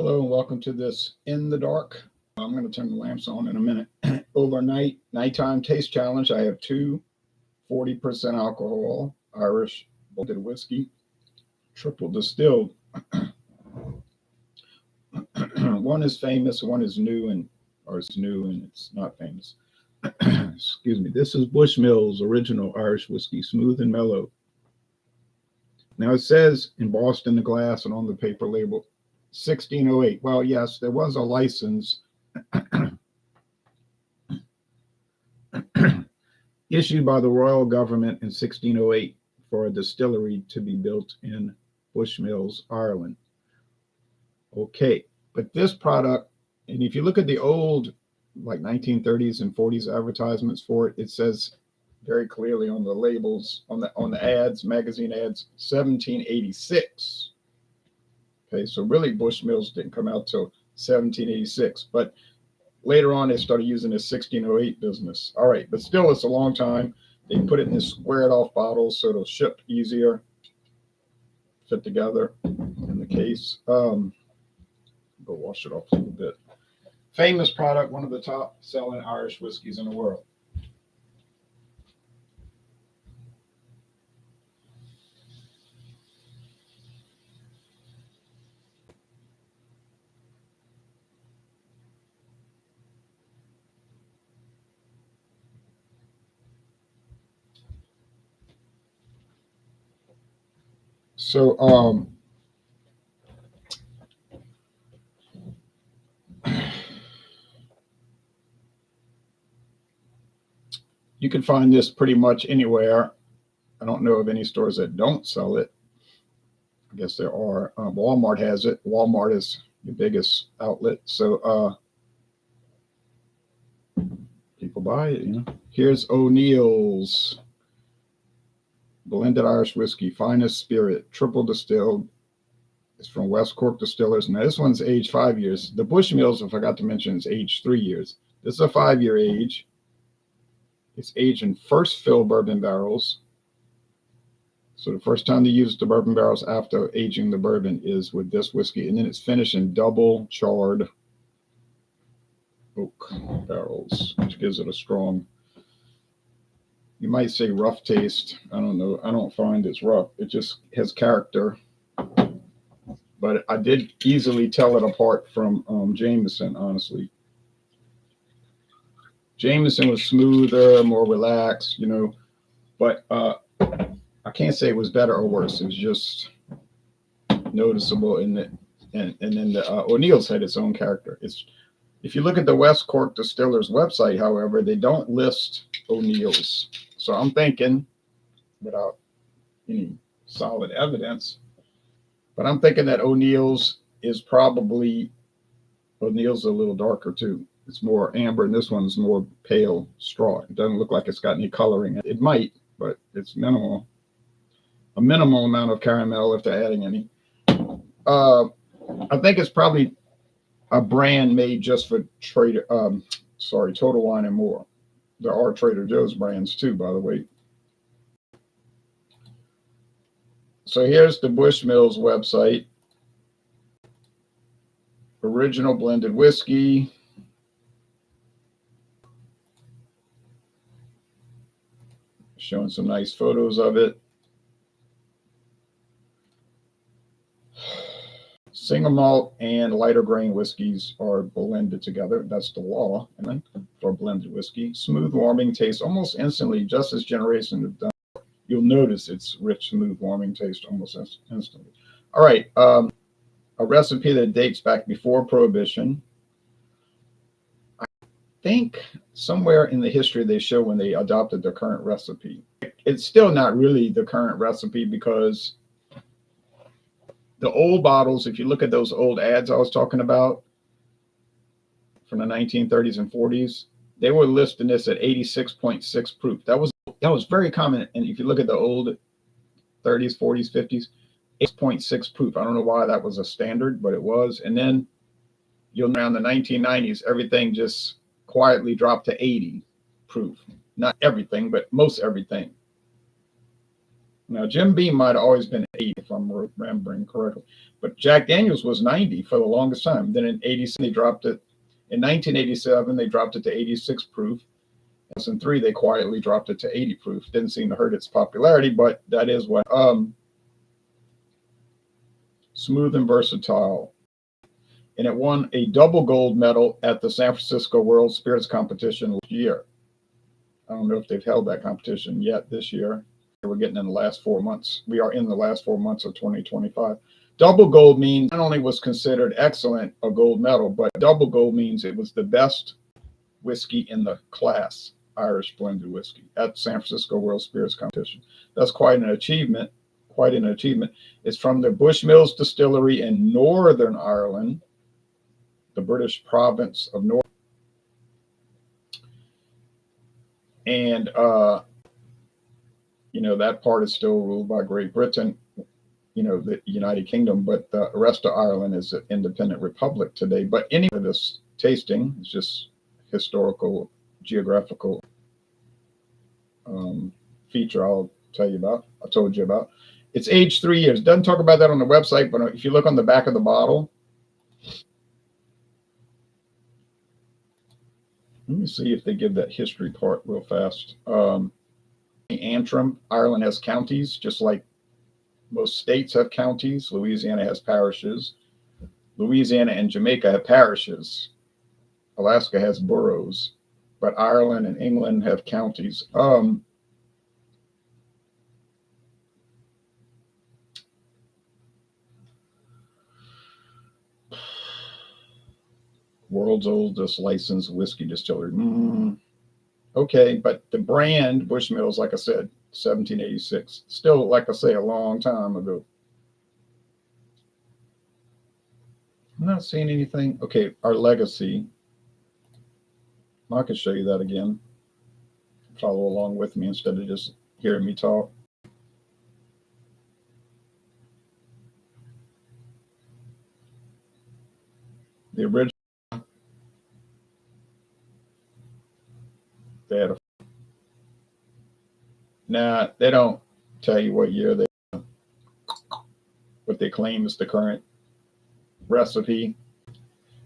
Hello and welcome to this In the Dark. I'm going to turn the lamps on in a minute. Overnight, nighttime taste challenge. I have two 40% alcohol Irish malted whiskey, triple distilled. One is famous, one is new, or it's new and it's not famous. Excuse me. This is Bushmill's original Irish whiskey, smooth and mellow. Now it says embossed in the glass and on the paper label 1608. Well, yes, there was a license issued by the royal government in 1608 for a distillery to be built in Bushmills, Ireland. Okay, but this product, and if you look at the old, like 1930s and 40s advertisements for it, it says very clearly on the labels, on the ads, magazine ads, 1786. Okay, so really Bushmills didn't come out till 1786, but later on they started using this 1608 business. All right, but still it's a long time. They put it in this squared off bottles so it'll ship easier, fit together in the case. Go wash it off a little bit. Famous product, one of the top selling Irish whiskeys in the world. So, you can find this pretty much anywhere. I don't know of any stores that don't sell it. I guess there are. Walmart has it. Walmart is the biggest outlet. So people buy it, you know. Here's O'Neill's blended Irish whiskey, finest spirit, triple distilled. It's from West Cork Distillers. Now this one's aged 5 years. The Bushmills, I forgot to mention, is aged 3 years. This is a 5-year age. It's aged in first fill bourbon barrels. So the first time they use the bourbon barrels after aging the bourbon is with this whiskey. And then it's finished in double charred oak barrels, which gives it a strong, you might say rough taste. I don't know. I don't find it's rough. It just has character. But I did easily tell it apart from Jameson, honestly. Jameson was smoother, more relaxed, you know. But I can't say it was better or worse. It was just noticeable in it. And then the O'Neill's had its own character. It's, if you look at the West Cork Distillers website, however, they don't list O'Neill's. So I'm thinking, without any solid evidence, but I'm thinking that O'Neill's is probably, O'Neill's a little darker too. It's more amber, and this one's more pale straw. It doesn't look like it's got any coloring. It might, but it's minimal. A minimal amount of caramel if they're adding any. I think it's probably a brand made just for Total Wine and More. There are Trader Joe's brands too, by the way. So here's the Bushmills website. Original blended whiskey. Showing some nice photos of it. Single malt and lighter grain whiskeys are blended together. That's the law for blended whiskey. Smooth, warming taste almost instantly, just as Generation have done. You'll notice it's rich, smooth, warming taste almost instantly. All right, a recipe that dates back before Prohibition. I think somewhere in the history they show when they adopted the current recipe. It's still not really the current recipe because the old bottles, if you look at those old ads I was talking about from the 1930s and 40s, they were listing this at 86.6 proof. That was very common. And if you look at the old 30s, 40s, 50s, 8.6 proof. I don't know why that was a standard, but it was. And then around the 1990s, everything just quietly dropped to 80 proof. Not everything, but most everything. Now, Jim Beam might have always been 80, if I'm remembering correctly, but Jack Daniels was 90 for the longest time. Then in 87, they dropped it. In 1987, they dropped it to 86 proof. In 2003, they quietly dropped it to 80 proof. Didn't seem to hurt its popularity, but that is what. Smooth and versatile. And it won a double gold medal at the San Francisco World Spirits Competition last year. I don't know if they've held that competition yet this year. We're getting in the last 4 months. We are in the last 4 months of 2025. Double gold means not only was considered excellent a gold medal, but double gold means it was the best whiskey in the class, Irish blended whiskey, at San Francisco World Spirits Competition. That's quite an achievement. Quite an achievement. It's from the Bushmills Distillery in Northern Ireland, the British province of North. And that part is still ruled by Great Britain, the United Kingdom, but the rest of Ireland is an independent republic today. But any of this tasting is just historical, geographical feature I told you about. It's aged 3 years. Doesn't talk about that on the website, but if you look on the back of the bottle, let me see if they give that history part real fast. Antrim, Ireland has counties, just like most states have counties. Louisiana has parishes. Louisiana and Jamaica have parishes. Alaska has boroughs, but Ireland and England have counties. World's oldest licensed whiskey distillery. Okay, but the brand Bushmills, like I said, 1786. Still, like I say, a long time ago. I'm not seeing anything. Okay, our legacy. I can show you that again. Follow along with me instead of just hearing me talk. The original. They had they don't tell you what year what they claim is the current recipe.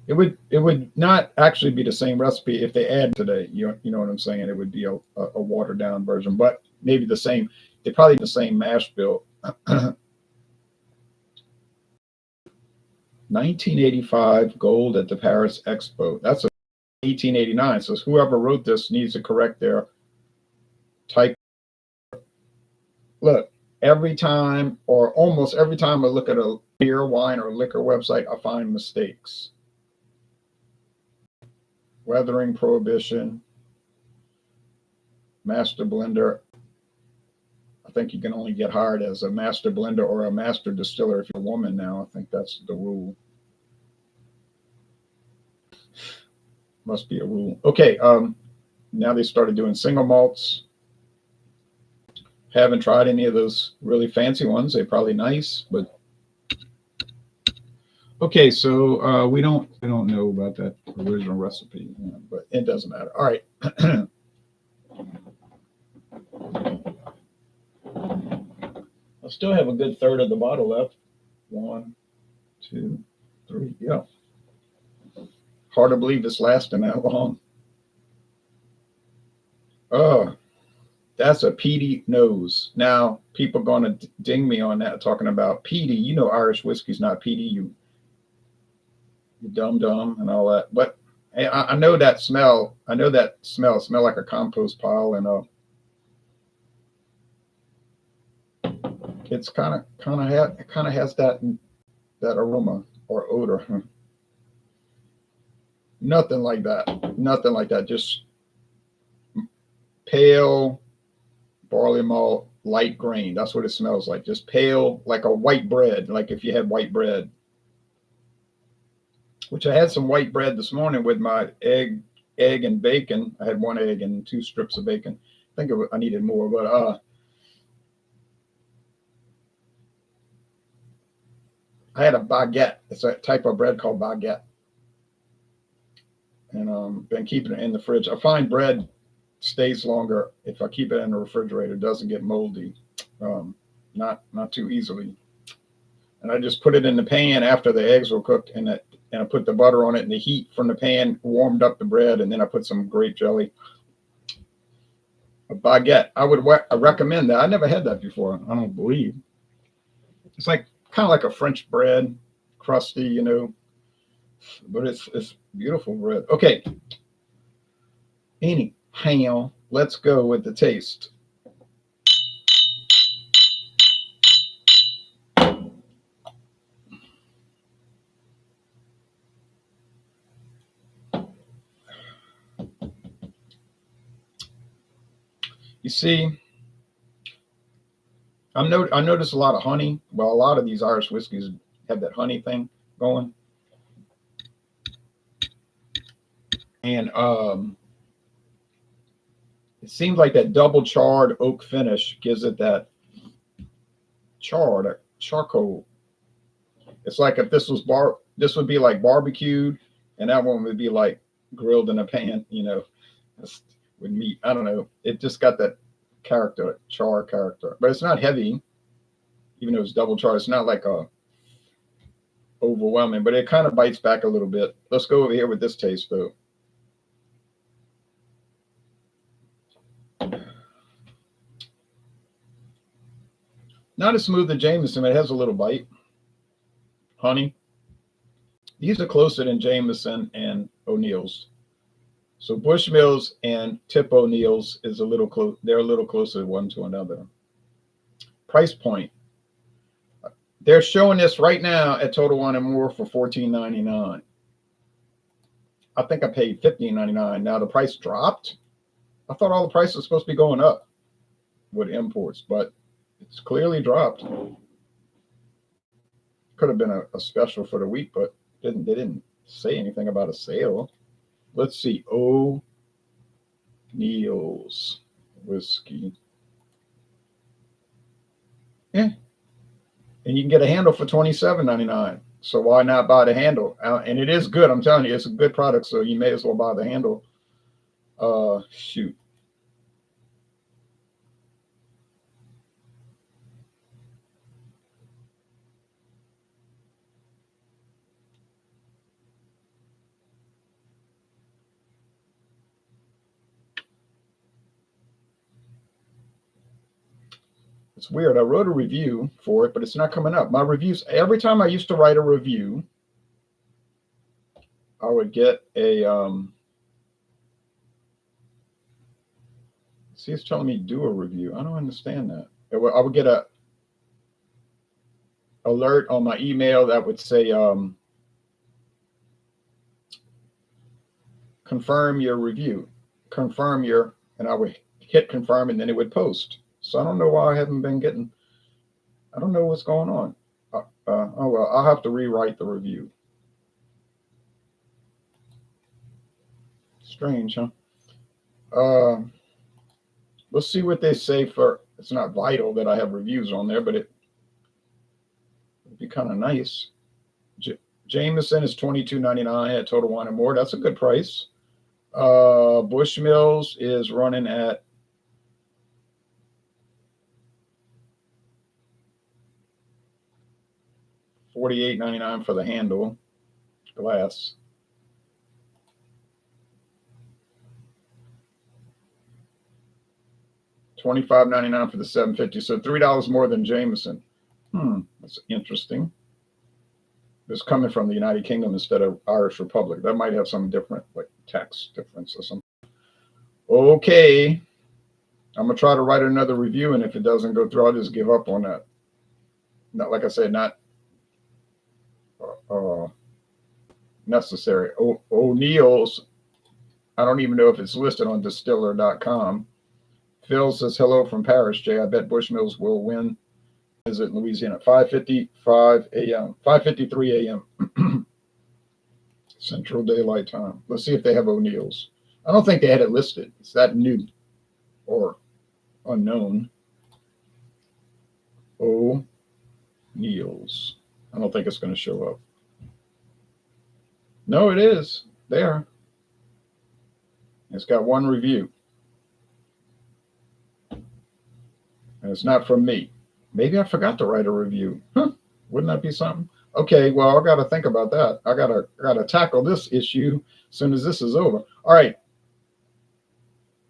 It would not actually be the same recipe if they add today. You know what I'm saying? It would be a watered down version, but maybe the same. They probably the same mash bill. 1985 gold at the Paris Expo. That's 1889. So whoever wrote this needs to correct their type. Look, every time or almost every time I look at a beer, wine, or liquor website, I find mistakes. Weathering prohibition, master blender. I think you can only get hired as a master blender or a master distiller if you're a woman now. I think that's the rule. Must be a rule. Okay, now they started doing single malts. Haven't tried any of those really fancy ones. They're probably nice, but okay. So we don't know about that original recipe, but it doesn't matter. All right. I still have a good third of the bottle left. 1, 2, 3. Yeah. Hard to believe it's lasting that long. Oh, that's a peaty nose. Now, people are going to ding me on that, talking about peaty. You know, Irish whiskey's not peaty. You dumb and all that. But I know that smell. I know that smell. It smells like a compost pile, and it's kind of has that aroma or odor. Nothing like that. Nothing like that. Just pale barley malt, light grain. That's what it smells like. Just pale, like a white bread. Like if you had white bread. Which I had some white bread this morning with my egg and bacon. I had 1 egg and 2 strips of bacon. I think I needed more, but I had a baguette. It's a type of bread called baguette. And been keeping it in the fridge. I find bread stays longer if I keep it in the refrigerator. It doesn't get moldy. not too easily. And I just put it in the pan after the eggs were cooked, and I put the butter on it, and the heat from the pan warmed up the bread, and then I put some grape jelly. A baguette. I recommend that. I never had that before. I don't believe. It's like kind of like a French bread, crusty, you know, but it's beautiful bread. Okay. Anyhow, let's go with the taste. You see, I notice a lot of honey. Well, a lot of these Irish whiskeys have that honey thing going. And it seems like that double charred oak finish gives it that charcoal. It's like if this was this would be like barbecued, and that one would be like grilled in a pan, you know, with meat. I don't know. It just got that char character, but it's not heavy, even though it's double charred. It's not like a overwhelming, but it kind of bites back a little bit. Let's go over here with this taste though. Not as smooth as Jameson, but it has a little bite. Honey. These are closer than Jameson and O'Neill's. So Bushmills and Tip O'Neill's is a little close. They're a little closer one to another. Price point. They're showing this right now at Total Wine and More for $14.99. I think I paid $15.99. Now the price dropped. I thought all the prices were supposed to be going up with imports, but it's clearly dropped. Could have been a special for the week, but they didn't say anything about a sale. Let's see. O'Neill's whiskey. Yeah. And you can get a handle for $27.99. So why not buy the handle? And it is good. I'm telling you, it's a good product. So you may as well buy the handle. Shoot. It's weird. I wrote a review for it, but it's not coming up. My reviews, every time I used to write a review, I would get a, see, it's telling me do a review. I don't understand that. I would get a alert on my email that would say, confirm your review, and I would hit confirm, and then it would post. So I don't know why I haven't been getting, I don't know what's going on. Oh, well, I'll have to rewrite the review. Strange, huh? Let's see what they say for, it's not vital that I have reviews on there, but it'd be kind of nice. Jameson is $22.99 at Total Wine and More. That's a good price. Bushmills is running at $48.99 for the handle glass. $25.99 for the 750. So $3 more than Jameson. That's interesting. It's coming from the United Kingdom instead of Irish Republic. That might have some different, like tax difference or something. Okay. I'm gonna try to write another review, and if it doesn't go through, I'll just give up on that. Not, like I said, not necessary. O'Neill's, I don't even know if it's listed on distiller.com. Phil says, hello from Paris, Jay. I bet Bushmills will win. Is it in Louisiana? 5:55 a.m. 5:53 a.m. Central Daylight Time. Let's see if they have O'Neill's. I don't think they had it listed. It's that new or unknown. O'Neill's. I don't think it's going to show up. No, it is there. It's got one review. And it's not from me. Maybe I forgot to write a review. Huh? Wouldn't that be something? Okay, well, I got to think about that. I gotta tackle this issue as soon as this is over. All right,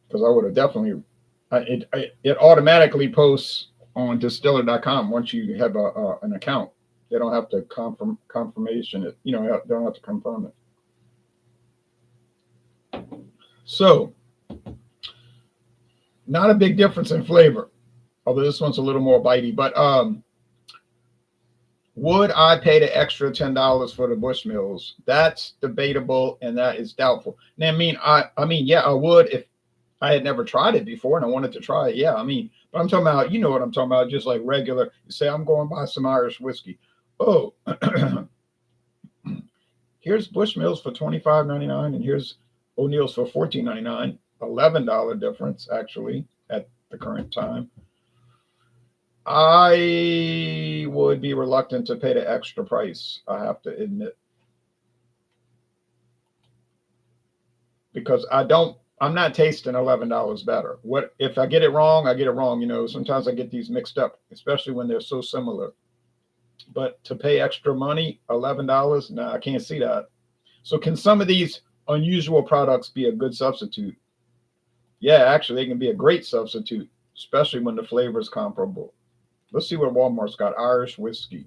because I would have definitely. It automatically posts on distiller.com once you have an account. They don't have to confirmation it. They don't have to confirm it. So, not a big difference in flavor, although this one's a little more bitey. But would I pay the extra $10 for the Bushmills? That's debatable, and that is doubtful. Now, I mean, yeah, I would if I had never tried it before and I wanted to try it. Yeah, I mean, but I'm talking about, you know what I'm talking about, just like regular. You say I'm going to buy some Irish whiskey. Oh, here's Bushmills for $25.99, and here's O'Neill's for $14.99. $11 difference actually at the current time. I would be reluctant to pay the extra price, I have to admit, because I'm not tasting $11 better. What if I get it wrong? I get it wrong. Sometimes I get these mixed up, especially when they're so similar. But to pay extra money, $11, no, I can't see that. So can some of these unusual products be a good substitute? Yeah, actually, they can be a great substitute, especially when the flavor is comparable. Let's see what Walmart's got. Irish whiskey.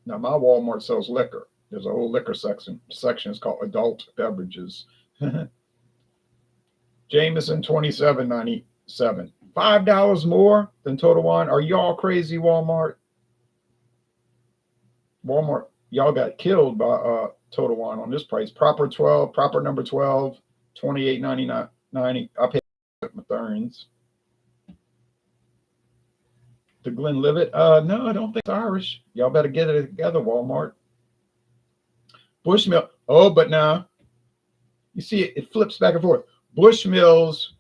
Now, my Walmart sells liquor. There's a whole liquor section. It's called adult beverages. Jameson, $27.97. $5 more than Total Wine. Are y'all crazy, Walmart? Walmart, y'all got killed by Total Wine on this price. Proper number 12, $28.99. I paid Mathurns. The Glenlivet. No, I don't think it's Irish. Y'all better get it together, Walmart. Bushmill. Oh, but now you see it flips back and forth. Bushmill's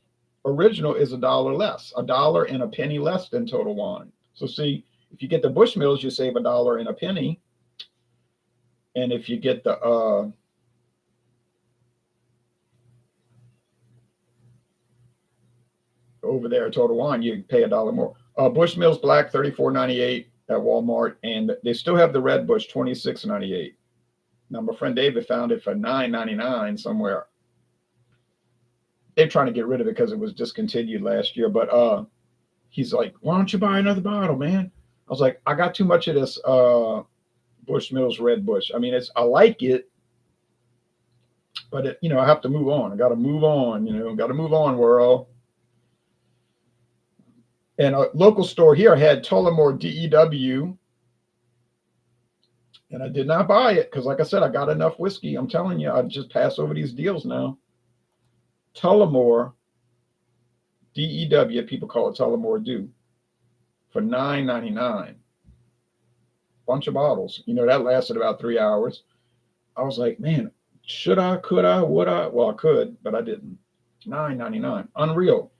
original is $1 less, $1 and a penny less than Total Wine. So see, if you get the Bushmills, you save $1 and a penny, and if you get the over there Total Wine, you pay $1 more. Bushmills Black, $34.98 at Walmart, and they still have the Red Bush, $26.98. Now my friend David found it for $9.99 somewhere. They're trying to get rid of it because it was discontinued last year. But he's like, "Why don't you buy another bottle, man?" I was like, "I got too much of this Bushmills Red Bush. I mean, I like it, but I have to move on. I got to move on. Got to move on, world." And a local store here had Tullamore DEW, and I did not buy it because, like I said, I got enough whiskey. I'm telling you, I just pass over these deals now. Tullamore DEW, people call it Tullamore Dew, for $9.99. Bunch of bottles. That lasted about 3 hours. I was like, man, should I, could I, would I? Well, I could, but I didn't. $9.99. Unreal.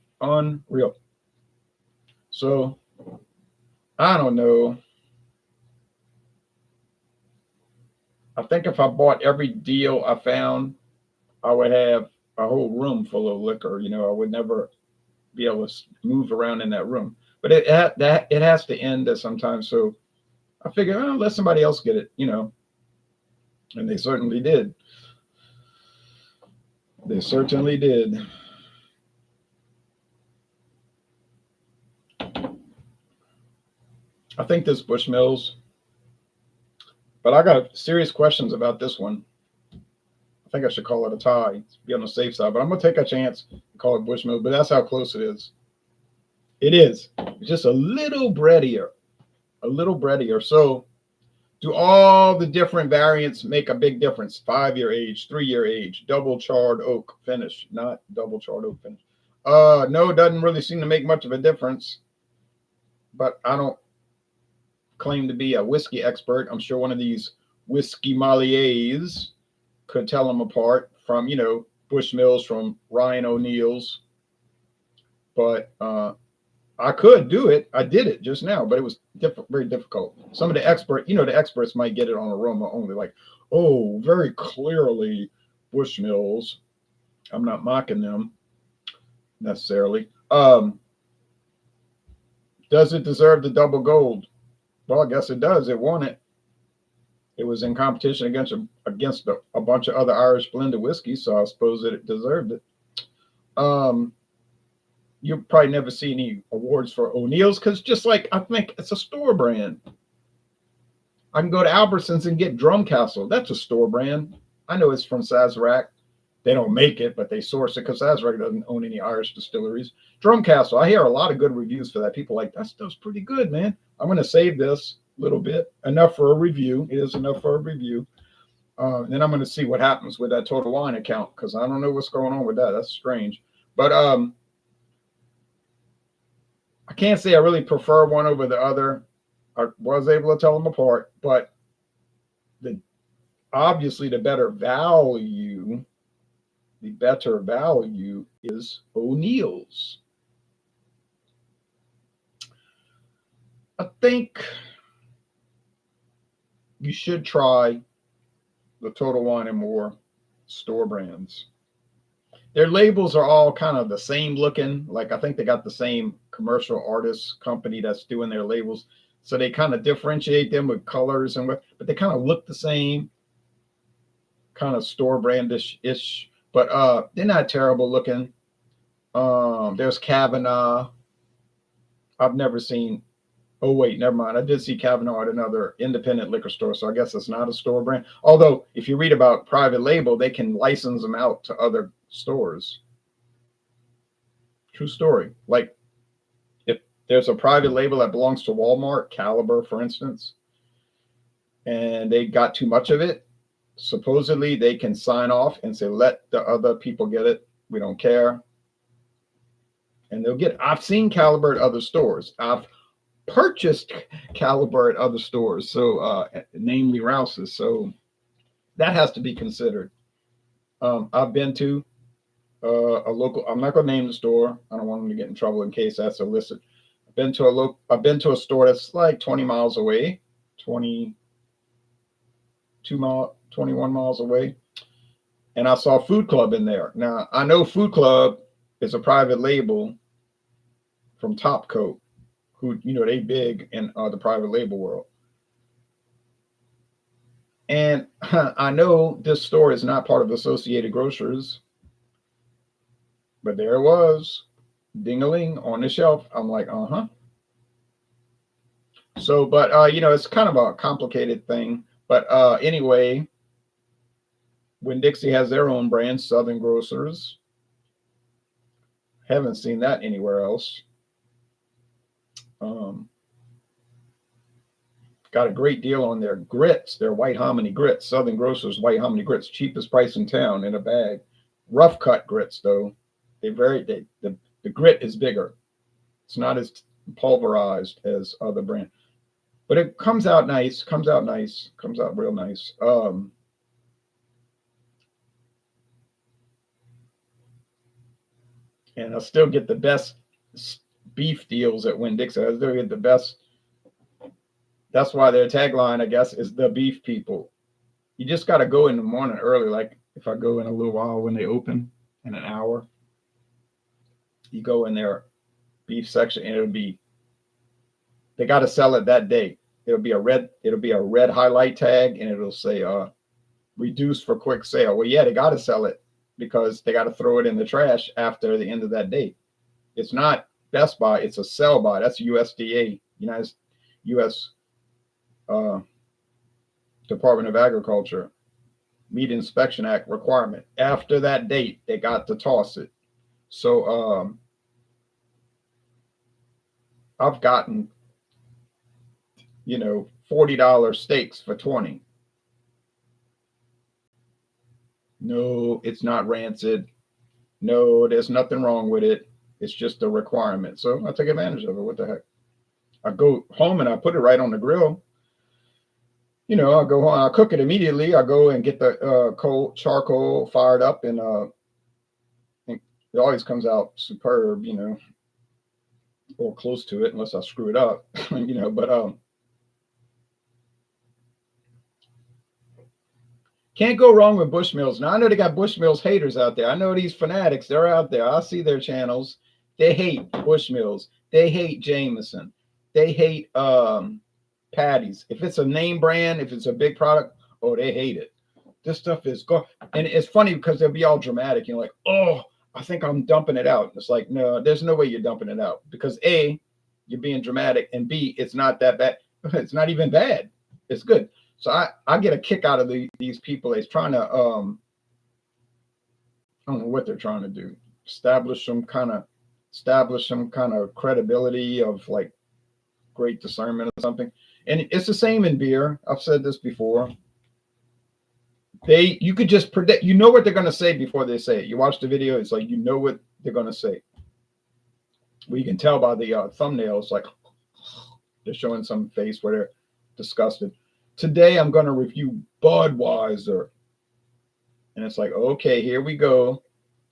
So, I don't know. I think if I bought every deal I found, I would have a whole room full of liquor. I would never be able to move around in that room. But it has to end at some time. So I figured, let somebody else get it, and they certainly did. They certainly did. I think this Bushmills, but I got serious questions about this one. I think I should call it a tie, be on the safe side, but I'm going to take a chance and call it Bushmill, but that's how close it is. It is. It's just a little breadier. So do all the different variants make a big difference? 5-year age, 3-year age, double charred oak finish, not double charred oak finish. No, it doesn't really seem to make much of a difference, but I don't claim to be a whiskey expert. I'm sure one of these whiskey sommeliers could tell them apart from, Bushmills, from Ryan O'Neill's. But I could do it. I did it just now, but it was very difficult. Some of the experts might get it on aroma only, like, oh, very clearly Bushmills. I'm not mocking them necessarily. Does it deserve the double gold? Well, I guess it does. It won it. It was in competition against a bunch of other Irish blended whiskeys, so I suppose that it deserved it. You'll probably never see any awards for O'Neill's because just like I think it's a store brand. I can go to Albertsons and get Drum Castle. That's a store brand. I know it's from Sazerac. They don't make it, but they source it because Sazerac doesn't own any Irish distilleries. Drum Castle, I hear a lot of good reviews for that. People like, that stuff's pretty good, man. I'm going to save this a little bit. Enough for a review. It is enough for a review. Then I'm going to see what happens with that Total Wine account because I don't know what's going on with that. That's strange. But I can't say I really prefer one over the other. I was able to tell them apart, but obviously the better value is O'Neill's. I think you should try the Total Wine and More store brands. Their labels are all kind of the same looking. Like I think they got the same commercial artist company that's doing their labels. So they kind of differentiate them with colors but they kind of look the same, kind of store brandish-ish, but they're not terrible looking. There's Kavanaugh. I've never seen, oh wait, never mind. I did see Kavanaugh at another independent liquor store, so I guess it's not a store brand. Although if you read about private label, they can license them out to other stores. True story. Like if there's a private label that belongs to Walmart, Caliber, for instance, and they got too much of it, supposedly they can sign off and say, let the other people get it. We don't care. And they'll get it. I've seen Caliber at other stores. I've purchased Caliber at other stores, so namely Rouse's. So that has to be considered. I've been to a local, I'm not going to name the store. I don't want them to get in trouble in case that's illicit. I've been to a store that's like 20 miles away, 21 miles away. And I saw Food Club in there. Now, I know Food Club is a private label from Top Coat, who, you know, they big in the private label world. And I know this store is not part of Associated Grocers, but there it was, ding-a-ling on the shelf. I'm like, uh-huh. So, but, you know, it's kind of a complicated thing. But anyway, Winn-Dixie has their own brand, Southern Grocers. Haven't seen that anywhere else. Got a great deal on their grits, their white hominy grits. Southern Grocers white hominy grits, cheapest price in town in a bag. Rough cut grits though. The grit is bigger. It's not as pulverized as other brands, but it comes out nice. Comes out real nice. And I still get the best beef deals at Winn-Dixie. I still get the best. That's why their tagline, I guess, is the beef people. You just got to go in the morning early. Like if I go in a little while when they open in an hour, you go in their beef section and they got to sell it that day. It'll be a red highlight tag and it'll say reduced for quick sale. Well, yeah, they got to sell it because they got to throw it in the trash after the end of that date. It's not Best Buy, it's a sell by. That's USDA, U.S. Department of Agriculture Meat Inspection Act requirement. After that date, they got to toss it. So I've gotten, $40 steaks for 20. No, it's not rancid. No, there's nothing wrong with it. It's just a requirement. So I take advantage of it. What the heck? I go home and I put it right on the grill. I go home, I cook it immediately. I go and get the cold charcoal fired up, and it always comes out superb, or close to it, unless I screw it up, but can't go wrong with Bushmills. Now I know they got Bushmills haters out there. I know these fanatics, they're out there. I see their channels. They hate Bushmills. They hate Jameson. They hate Patties. If it's a name brand, if it's a big product, oh, they hate it. This stuff is gone. And it's funny because they'll be all dramatic. You're like, oh, I think I'm dumping it out. It's like, no, there's no way you're dumping it out because A, you're being dramatic, and B, it's not that bad. It's not even bad. It's good. So I get a kick out of these people. They're trying to I don't know what they're trying to do. Establish some kind of credibility of like great discernment or something. And it's the same in beer. I've said this before. You could just predict, you know what they're going to say before they say it. You watch the video, it's like, you know what they're going to say. Well, you can tell by the thumbnails, like they're showing some face where they're disgusted. Today, I'm going to review Budweiser. And it's like, okay, here we go.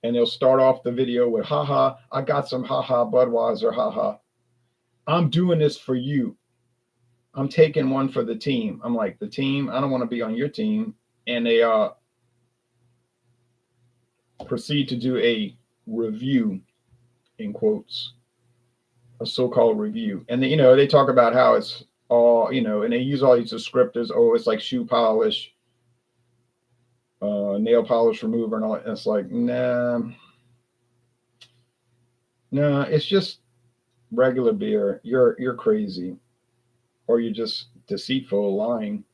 And they'll start off the video with, haha, I got some haha Budweiser, haha. I'm doing this for you. I'm taking one for the team. I'm like, the team? I don't want to be on your team. And they proceed to do a review, in quotes, a so-called review. And, they talk about how it's all, and they use all these descriptors. Oh, it's like shoe polish, nail polish remover and all that. And it's like, nah, it's just regular beer. You're crazy. Or you're just deceitful, lying.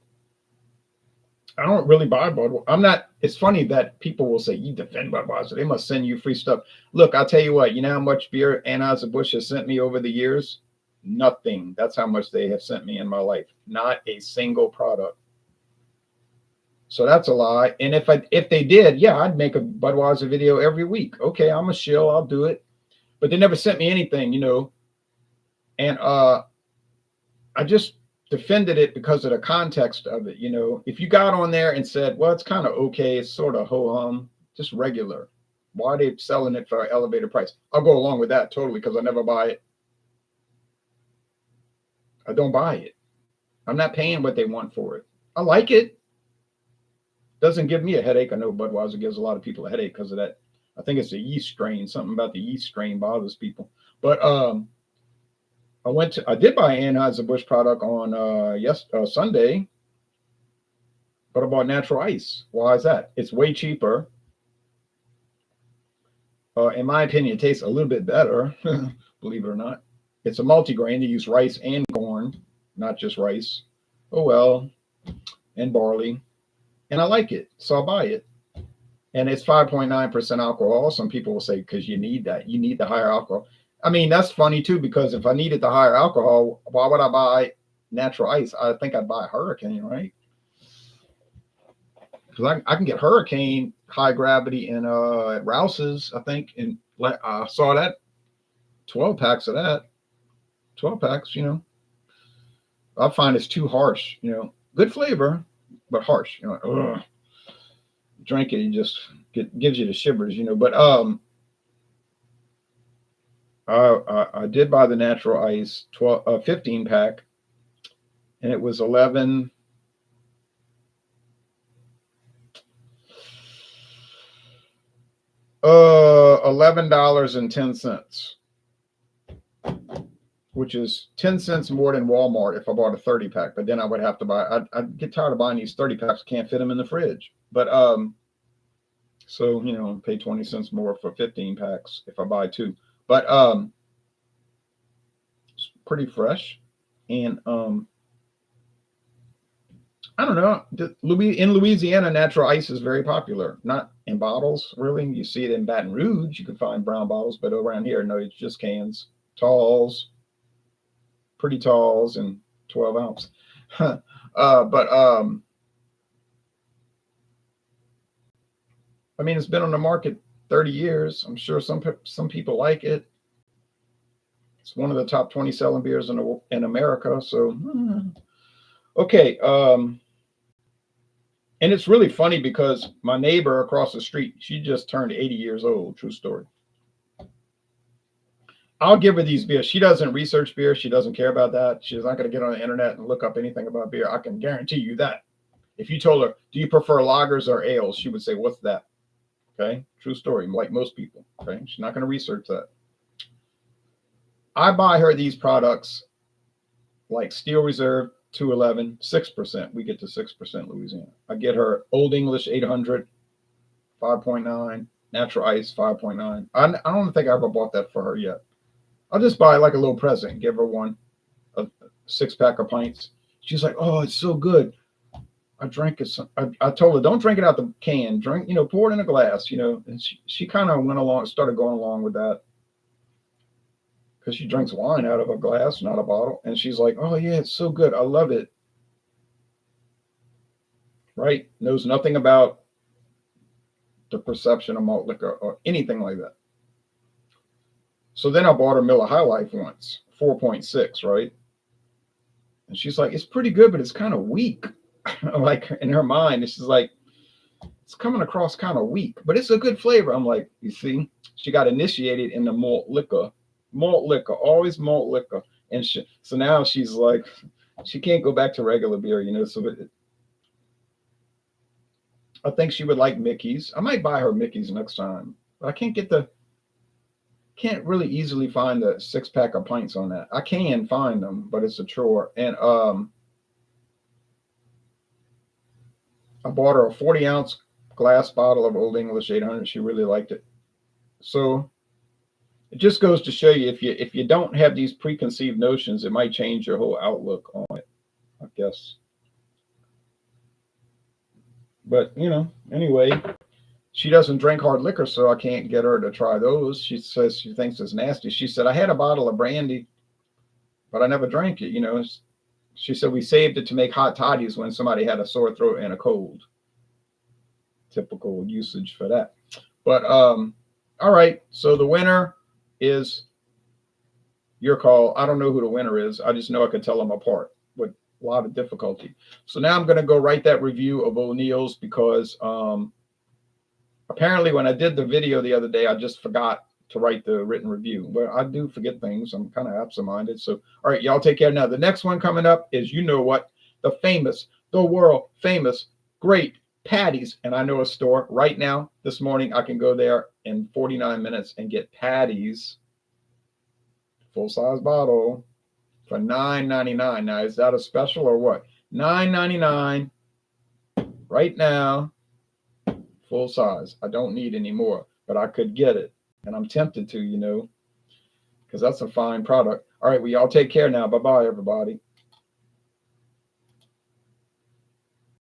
I don't really buy Budweiser. I'm not. It's funny that people will say, you defend Budweiser. They must send you free stuff. Look, I'll tell you what, you know how much beer Anheuser-Busch has sent me over the years? Nothing. That's how much they have sent me in my life. Not a single product. So that's a lie. And if they did, yeah, I'd make a Budweiser video every week. Okay, I'm a shill. I'll do it. But they never sent me anything, And I just defended it because of the context of it. If you got on there and said, well, it's kind of okay, it's sort of ho-hum, just regular. Why are they selling it for an elevated price? I'll go along with that totally because I never buy it. I don't buy it. I'm not paying what they want for it. I like it. Doesn't give me a headache. I know Budweiser gives a lot of people a headache because of that. I think it's the yeast strain. Something about the yeast strain bothers people. But I did buy an Anheuser-Busch product on Sunday, but I bought natural ice. Why is that? It's way cheaper. In my opinion, it tastes a little bit better, believe it or not. It's a multigrain. They use rice and corn, not just rice. Oh, well, and barley. And I like it, so I buy it. And it's 5.9% alcohol. Some people will say, because you need that. You need the higher alcohol. I mean, that's funny, too, because if I needed the higher alcohol, why would I buy natural ice? I think I'd buy Hurricane, right? Because I can get Hurricane high gravity at Rouse's, I think. And I saw that. 12 packs of that. 12 packs, I find it's too harsh, Good flavor, but harsh. Ugh. Drink it, it just gives you the shivers, But I did buy the natural ice 15 pack, and it was $11. $11.10, which is 10 cents more than Walmart if I bought a 30 pack. But then I would have to buy. I'd get tired of buying these 30 packs. Can't fit them in the fridge. But so pay 20 cents more for 15 packs if I buy two. But it's pretty fresh, and I don't know. In Louisiana, natural ice is very popular. Not in bottles, really. You see it in Baton Rouge. You can find brown bottles, but around here, no, it's just cans, talls, pretty talls, and 12 ounce. I mean, it's been on the market 30 years. I'm sure some people like it. It's one of the top 20 selling beers in America. So, okay. And it's really funny because my neighbor across the street, she just turned 80 years old. True story. I'll give her these beers. She doesn't research beer. She doesn't care about that. She's not going to get on the internet and look up anything about beer. I can guarantee you that. If you told her, do you prefer lagers or ales? She would say, what's that? Okay. True story. Like most people. Okay. She's not going to research that. I buy her these products like Steel Reserve 211, 6%. We get to 6% Louisiana. I get her Old English 800, 5.9, Natural Ice 5.9. I don't think I ever bought that for her yet. I'll just buy like a little present, give her one, a 6-pack of pints. She's like, oh, it's so good. I drank it. I told her, don't drink it out the can. Drink, pour it in a glass, And she kind of went along, started going along with that because she drinks wine out of a glass, not a bottle. And she's like, oh, yeah, it's so good. I love it. Right? Knows nothing about the perception of malt liquor or anything like that. So then I bought her Miller High Life once, 4.6, right? And she's like, it's pretty good, but it's kind of weak. Like in her mind, she's like, it's coming across kind of weak, but it's a good flavor. I'm like, you see, she got initiated in the malt liquor, always malt liquor. And so now she's like, she can't go back to regular beer, So I think she would like Mickey's. I might buy her Mickey's next time, but I can't really easily find the 6-pack of pints on that. I can find them, but it's a chore. And I bought her a 40-ounce glass bottle of Old English 800. She really liked it. So it just goes to show you, if you don't have these preconceived notions, it might change your whole outlook on it, I guess. But, anyway, she doesn't drink hard liquor, so I can't get her to try those. She says she thinks it's nasty. She said, I had a bottle of brandy, but I never drank it, She said we saved it to make hot toddies when somebody had a sore throat and a cold. Typical usage for that. But all right, so the winner is your call. I don't know who the winner is. I just know I could tell them apart with a lot of difficulty. So now I'm going to go write that review of O'Neill's because apparently when I did the video the other day, I just forgot to write the written review. But I do forget things. I'm kind of absent-minded. So, all right, y'all take care now. The next one coming up is, the world famous, great Patties. And I know a store right now, this morning, I can go there in 49 minutes and get Patties, full-size bottle, for $9.99. Now, is that a special or what? $9.99 right now, full size. I don't need any more, but I could get it. And I'm tempted to, because that's a fine product. All right, well, y'all take care now. Bye-bye, everybody.